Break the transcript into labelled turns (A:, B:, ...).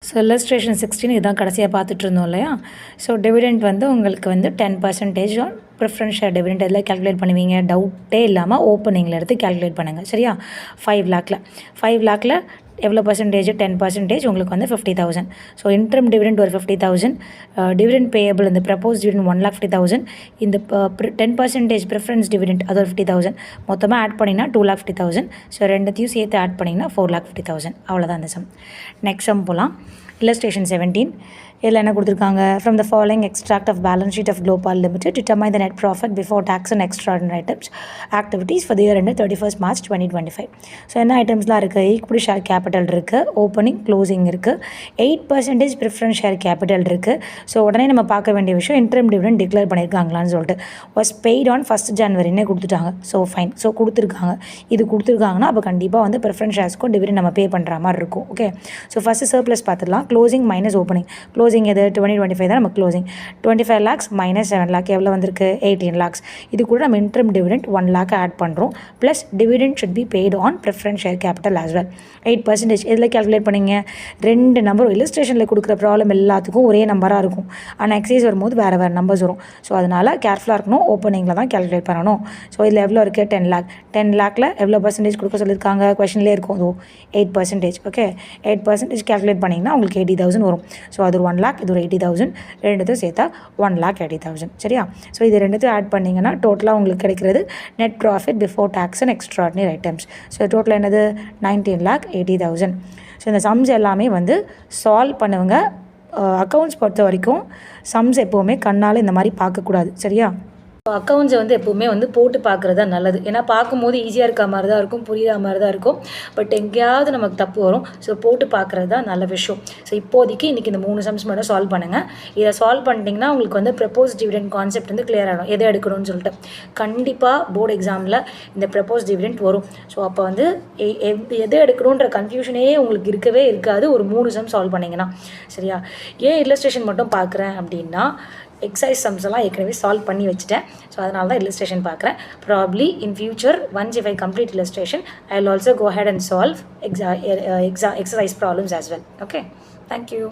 A: So illustration 16 இதுதான் கடைசியாக பார்த்துட்டு இருந்தோம் இல்லையா. ஸோ டிவிடெண்ட் வந்து உங்களுக்கு வந்து 10% ஆன் ப்ரிஃபரன்ஸ் ஷேர் டிவிடெண்ட் எதில் கேல்குலேட் பண்ணுவீங்க, டவுட்டே இல்லாமல் ஓப்பனிங்கில் எடுத்து கேல்குலேட் பண்ணுங்கள் சரியா. 5 லேக்கில் 5 லேக்கில் எவ்வளோ பர்சன்டேஜ், 10% உங்களுக்கு வந்து 50,000. ஸோ இன்ட்ரம் டிவிடெண்ட் ஒரு 50,000, டிவிடெண்ட் பேயபிள் இந்த ப்ரப்போஸ் டிவிடெண்ட் 1,50,000, இந்த 10% ப்ரிஃபரன்ஸ் டிவிடெண்ட் அது ஒரு 50,000, மொத்தமாக ஆட் பண்ணிங்கன்னா 2,50,000. ஸோ ரெண்டுத்தையும் சேர்த்து ஆட் பண்ணிங்கன்னா 4,50,000. அவ்வளோதான் இந்த சம். நெக்ஸ்ட் சம் போகலாம். இல்லஸ்ட்ரேஷன் 17 இதில் என்ன கொடுத்துருக்காங்க, from the following extract of balance sheet of Global Limited determine the net profit before tax and extraordinary items activities for the year end 31st March 2025. So என்ன ஐட்டம்ஸ்லாம் இருக்குது, equity share capital இருக்குது, opening closing இருக்குது, 8% preference share capital இருக்குது. So உடனே நம்ம பார்க்க வேண்டிய விஷயம் இன்ட்ரம் டிவிடெண்ட் டிக்ளேர் பண்ணியிருக்காங்களான்னு சொல்லிட்டு. Was paid on 1st January கொடுத்துட்டாங்க. So fine. ஸோ கொடுத்துருக்காங்க. இது கொடுத்துருக்காங்கன்னா அப்போ கண்டிப்பாக வந்து ப்ரிஃபரன்ஸ் ஷேர்ஸ்க்கும் டிவிடெண்ட் நம்ம பே பண்ணுற மாதிரி இருக்கும். ஓகே. ஸோ ஃபஸ்ட்டு சர்ப்ளஸ் பார்த்துடலாம். Closing minus opening. க்ளோசிங் எது 2025 தான் நம்ம க்ளோசிங். 25 lakhs மைனஸ் 7 lakh எவ்வளோ வந்திருக்கு 18 lakhs. இது கூட நம்ம இன்ட்ரம் டிவிடெண்ட் 1 lakh ஆட் பண்ணுறோம். Plus dividend should be paid on preference share capital as well. 8% எதில் கேல்குலேட் பண்ணிங்க, 2 நம்பர் இல்லஸ்ட்ரேஷனில் கொடுக்குற ப்ராப்ளம் எல்லாத்துக்கும் ஒரே நம்பராக இருக்கும். ஆனால் எக்ஸைஸ் வரும்போது வேறு வேறு நம்பர்ஸ் வரும். ஸோ அதனால் கேர்ஃபுல்லாக இருக்கணும். ஓப்பனிங்கில் தான் கேல்குலேட் பண்ணணும். ஸோ இதில் எவ்வளோ இருக்குது 10 lakh. 10 lakhல எவ்வளோ பர்சன்டேஜ் கொடுக்க சொல்லியிருக்காங்க கொஷின்லேயே இருக்கும். ஸோ 8%. ஓகே. 8% கேல்குலேட் பண்ணிங்கன்னா உங்களுக்கு 80,000 வரும். ஸோ அது ஒரு 1 lakh, இது ஒரு 80,000, ரெண்டுத்தையும் சேர்த்தா 1,80,000 சரியா. ஸோ இது ரெண்டுத்தையும் ஆட் பண்ணிங்கன்னா டோட்டலாக உங்களுக்கு கிடைக்கிறது net profit before tax and extraordinary items. So டோட்டலாக என்னது 19,80,000. ஸோ இந்த சம்ஸ் எல்லாமே வந்து சால்வ் பண்ணுவங்க. அக்கௌண்ட்ஸ் பொறுத்த வரைக்கும் சம்ஸ் எப்போவுமே கண்ணால் இந்த மாதிரி பார்க்கக்கூடாது சரியா. அக்கௌண்ட்ஸை வந்து எப்போவுமே வந்து போட்டு பார்க்குறது தான் நல்லது. ஏன்னா பார்க்கும்போது ஈஸியாக இருக்க மாதிரி தான் இருக்கும், புரியுற மாதிரி தான் இருக்கும். பட் எங்கேயாவது நமக்கு தப்பு வரும். ஸோ போட்டு பார்க்குறது தான் நல்ல விஷயம். ஸோ இப்போதைக்கு இன்றைக்கி இந்த 3 சம்ஸ் மட்டும் சால்வ் பண்ணுங்கள். இதை சால்வ் பண்ணிட்டீங்கன்னா உங்களுக்கு வந்து ப்ரப்போஸ் டிவிடெண்ட் கான்செப்ட் வந்து கிளியர் ஆகிடும். எதை எடுக்கணும்னு சொல்லிட்டு கண்டிப்பாக போர்டு எக்ஸாமில் இந்த ப்ரப்போஸ் டிவிடெண்ட் வரும். ஸோ அப்போ வந்து எதை எடுக்கணுன்ற கன்ஃபியூஷனே உங்களுக்கு இருக்கவே இருக்காது ஒரு 3 சம் சால்வ் பண்ணிங்கன்னா சரியா. ஏன் இல்லஸ்ட்ரேஷன் மட்டும் பார்க்குறேன் அப்படின்னா எக்ஸசைஸ் சம்ஸ் எல்லாம் ஏற்கனவே சால்வ் பண்ணி வச்சுட்டேன். ஸோ அதனால தான் இல்லஸ்ட்ரேஷன் பார்க்குறேன். Probably in future once if I complete illustration I will also go ahead and solve exercise problems as well. Okay, thank you.